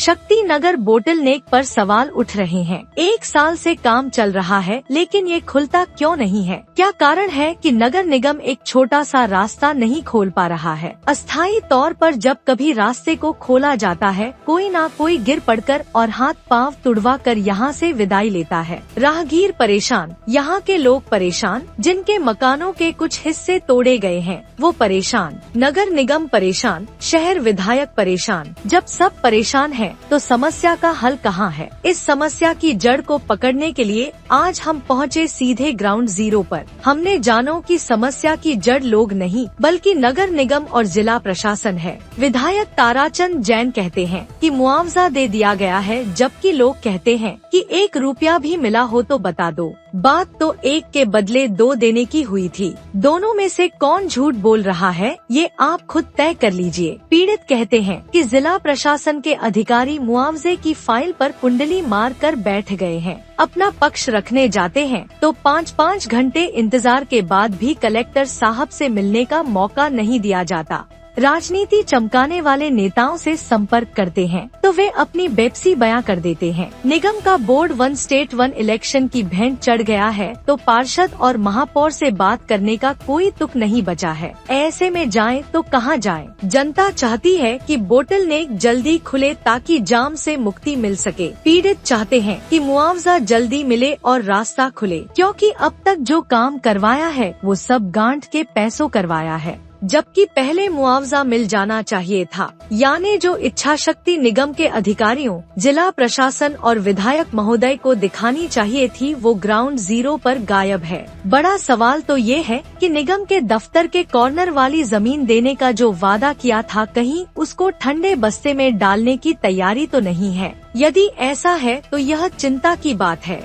Shakti Nagar bottleneck पर सवाल उठ रहे हैं। 1 साल से काम चल रहा है लेकिन ये खुलता क्यों नहीं है? क्या कारण है कि नगर निगम एक छोटा सा रास्ता नहीं खोल पा रहा है? अस्थायी तौर पर जब कभी रास्ते को खोला जाता है, कोई ना कोई गिर पड़कर और हाथ पांव तुड़वा कर यहाँ से विदाई लेता है। राहगीर परेशान, यहाँ के लोग परेशान, जिनके मकानों के कुछ हिस्से तोड़े गए हैं वो परेशान, नगर निगम परेशान, शहर विधायक परेशान। जब सब परेशान हैं, तो समस्या का हल कहाँ है? इस समस्या की जड़ को पकड़ने के लिए आज हम पहुँचे सीधे ग्राउंड जीरो पर। हमने जानो कि समस्या की जड़ लोग नहीं बल्कि नगर निगम और जिला प्रशासन है। विधायक ताराचंद जैन कहते हैं कि मुआवजा दे दिया गया है, जबकि लोग कहते हैं कि 1 रुपया भी मिला हो तो बता दो। बात तो 1 के बदले 2 देने की हुई थी। दोनों में से कौन झूठ बोल रहा है, ये आप खुद तय कर लीजिए। पीड़ित कहते हैं कि जिला प्रशासन के अधिकारी मुआवजे की फाइल पर कुंडली मार कर बैठ गए हैं। अपना पक्ष रखने जाते हैं तो 5-5 घंटे इंतजार के बाद भी कलेक्टर साहब से मिलने का मौका नहीं दिया जाता। राजनीति चमकाने वाले नेताओं से संपर्क करते हैं तो वे अपनी बेपसी बयां कर देते हैं। निगम का बोर्ड 1 स्टेट 1 इलेक्शन की भेंट चढ़ गया है तो पार्षद और महापौर से बात करने का कोई तुक नहीं बचा है। ऐसे में जाएं तो कहां जाएं? जनता चाहती है कि बोटलनेक जल्दी खुले ताकि जाम से मुक्ति मिल सके। पीड़ित चाहते हैं कि मुआवजा जल्दी मिले और रास्ता खुले, क्योंकि अब तक जो काम करवाया है वो सब गांठ के पैसों करवाया है, जबकि पहले मुआवजा मिल जाना चाहिए था। यानी जो इच्छा शक्ति निगम के अधिकारियों, जिला प्रशासन और विधायक महोदय को दिखानी चाहिए थी, वो ग्राउंड जीरो पर गायब है। बड़ा सवाल तो ये है कि निगम के दफ्तर के कॉर्नर वाली जमीन देने का जो वादा किया था, कहीं उसको ठंडे बस्ते में डालने की तैयारी तो नहीं है। यदि ऐसा है तो यह चिंता की बात है।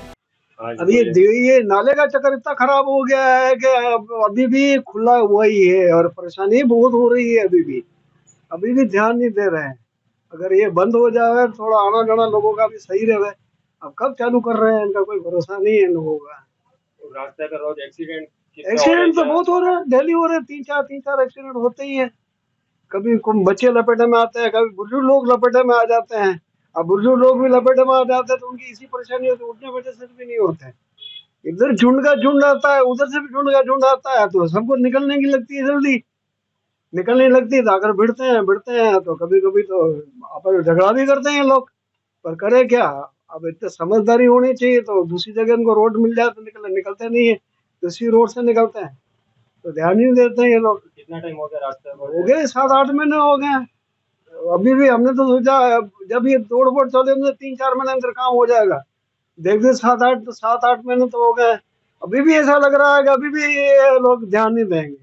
अब ये नाले का चक्कर इतना खराब हो गया है कि अभी भी खुला हुआ ही है और परेशानी बहुत हो रही है। अभी भी ध्यान नहीं दे रहे हैं। अगर ये बंद हो जाए, थोड़ा आना जाना लोगों का भी सही रहे। अब कब चालू कर रहे हैं, इनका कोई भरोसा नहीं है लोगों का। रास्ते पर रोज एक्सीडेंट तो बहुत हो रहे हैं, डेली हो रहे हैं। 3-4 एक्सीडेंट होते ही है। कभी बच्चे लपेटे में आते हैं, कभी बुजुर्ग लोग लपेटे में आ जाते हैं। अब बुजुर्ग लोग भी लपेटे में आ जाते हैं तो उनकी इसी परेशानी होती है, उठने बैठने से भी नहीं होते। इधर झुंड का झुंड आता है, उधर से भी झुंड का झुंड आता है, तो सबको निकलने की लगती है, जल्दी निकलने लगती है। तो अगर भिड़ते हैं तो कभी कभी तो आपस में झगड़ा भी करते हैं लोग, पर करे क्या। अब इतने समझदारी होनी चाहिए, तो दूसरी जगह उनको रोड मिल जाए तो निकलते नहीं है, तो इसी रोड से निकलते हैं, तो ध्यान नहीं देते हैं ये लोग। कितना टाइम हो गया रास्ते पर? हो गए 7-8 महीने हो गए। अभी भी हमने तो सोचा जब ये तोड़ फोड़ चले 3-4 महीने अंदर काम हो जाएगा। देखते 7-8 महीने तो हो गए, अभी भी ऐसा लग रहा है कि अभी भी ये लोग ध्यान नहीं देंगे।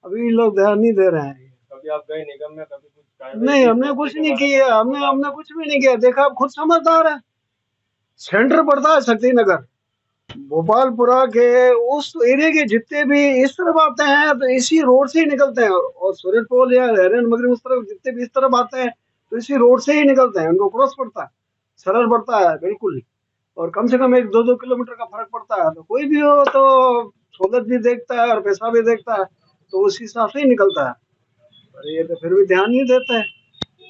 अभी लोग ध्यान नहीं दे रहे हैं। कभी आप गए निगम में, कभी कुछ? नहीं, हमने कुछ नहीं किया। हमने कुछ भी नहीं किया। देखा, आप खुद समझदार है। सेंटर पड़ता है शक्ति नगर, भोपालपुरा के उस एरिया के जितने भी इस तरफ आते हैं तो इसी रोड से ही निकलते हैं, और सूरजपोल या हरियाणा मगरी उस तरफ जितने भी इस तरफ आते हैं तो इसी रोड से ही निकलते हैं। उनको क्रॉस पड़ता है, सरल पड़ता है बिल्कुल, और कम से कम 1-2 किलोमीटर का फर्क पड़ता है। तो कोई भी हो तो सहूलत भी देखता है और पैसा भी देखता है, तो उस हिसाब से ही निकलता है। पर ये तो फिर भी ध्यान नहीं देते हैं।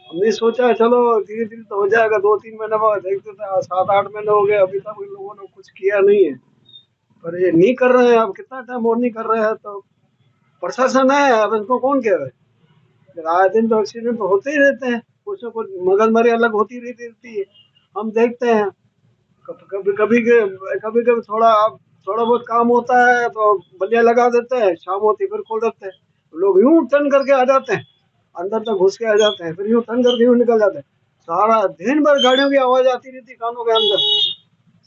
हमने सोचा चलो धीरे धीरे तो हो जाएगा, 2-3 महीने बाद देखते थे। 7-8 महीने हो गए, अभी तक इन लोगों ने कुछ किया नहीं है। पर ये नहीं कर रहे हैं। अब कितना टाइम और नहीं कर रहे हैं, तो प्रशासन है, अब इनको कौन कह रहे हैं। आए दिन तो एक्सीडेंट तो होते ही रहते हैं, कुछ न कुछ मगजमारी अलग होती रहती है, हम देखते हैं। कभी कभी कभी थोड़ा बहुत काम होता है तो बलिया लगा देते हैं, शाम होती फिर खोल देते हैं। लोग यूं टर्न करके आ जाते हैं, अंदर तक घुस के आ जाते हैं, फिर यूं टर्न करके यूं निकल जाते हैं। सारा दिन भर गाड़ियों की आवाज आती रहती कानों के अंदर,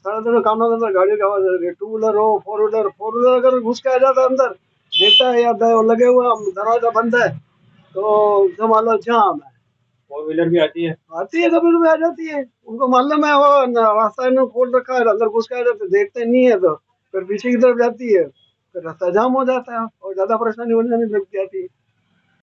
सारा दिन कानों के अंदर गाड़ियों की आवाज आ रही है। 2 व्हीलर हो, 4 व्हीलर अगर घुस के आ जाता है अंदर, देखता है यार लगे हुए, दरवाजा बंद है, तो समझ लो जाम है। 4 व्हीलर भी आती है, कभी कभी आ जाती है। उनको मालूम है वो रास्ता इन्होंने खोल रखा है, अंदर घुस के आ जाते, देखते नहीं है तो फिर पीछे की तरफ जाती है, फिर रास्ता जाम हो जाता है और ज्यादा परेशानी होने लग जाती है।